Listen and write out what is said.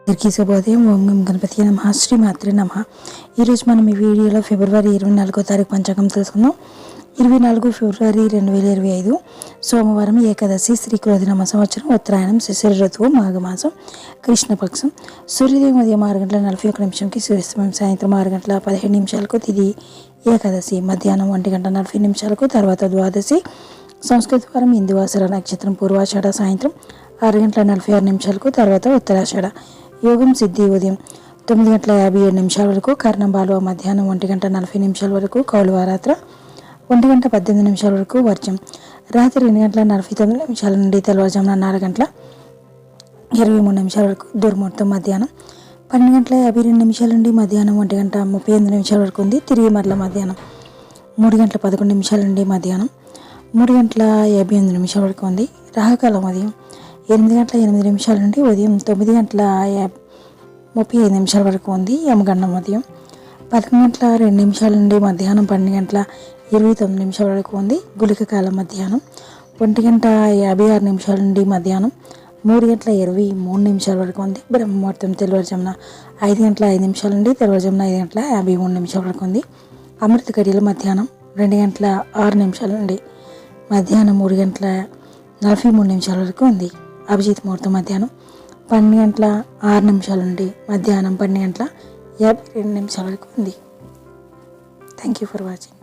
అందరికీ శుభోదయం. ఓం గం గణపతి నమః. శ్రీమాత్రే నమః. ఈరోజు మనం ఈ వీడియోలో ఫిబ్రవరి 24వ తారీఖు పంచాంగం తెలుసుకుందాం. 24 ఫిబ్రవరి 2025 సోమవారం, ఏకాదశి, శ్రీ క్రోధినామ సంవత్సరం, ఉత్తరాయణం, శిశిర ఋతువు, మాఘమాసం, కృష్ణపక్షం. సూర్యోదయం ఉదయం 6:41 సూర్యాస్తమయం సాయంత్రం 6:17 తిథి ఏకాదశి, మధ్యాహ్నం 1:40 తర్వాత ద్వాదశి. సంస్కృత వారం ఇందువాసర నక్షత్రం పూర్వాషాఢ, సాయంత్రం 6:46 తర్వాత ఉత్తరాషాఢ. యోగం సిద్ధి ఉదయం 9:57 వరకు, కర్ణం బాలువ మధ్యాహ్నం 1:40 వరకు, కౌలువారాత్ర 1:18 వరకు, వర్జం రాత్రి 2:49 నుండి తెల్లవారుజామున 4:23 వరకు, దుర్ముహూర్తం మధ్యాహ్నం 12:52 నుండి మధ్యాహ్నం 1:38 వరకు ఉంది. తిరిగి మరల మధ్యాహ్నం 3:11 నుండి మధ్యాహ్నం 3:58 వరకు ఉంది. రాహుకాలం ఉదయం 8:08 నుండి ఉదయం 9:35 వరకు ఉంది. యమగండం ఉదయం 11:02 నుండి మధ్యాహ్నం 12:29 వరకు ఉంది. గుళిక కాలం మధ్యాహ్నం 1:56 నుండి మధ్యాహ్నం 3:23 వరకు ఉంది. బ్రహ్మముహూర్తం తెల్లవారుజామున 5:05 నుండి తెల్లవారుజామున 5:53 వరకు ఉంది. అమృత గడియలు మధ్యాహ్నం 2:06 నుండి మధ్యాహ్నం 3:43 వరకు ఉంది. అభిజిత్ ముహూర్తం మధ్యాహ్నం 12:06 నుండి మధ్యాహ్నం 12:52 వరకు ఉంది. Thank you for watching.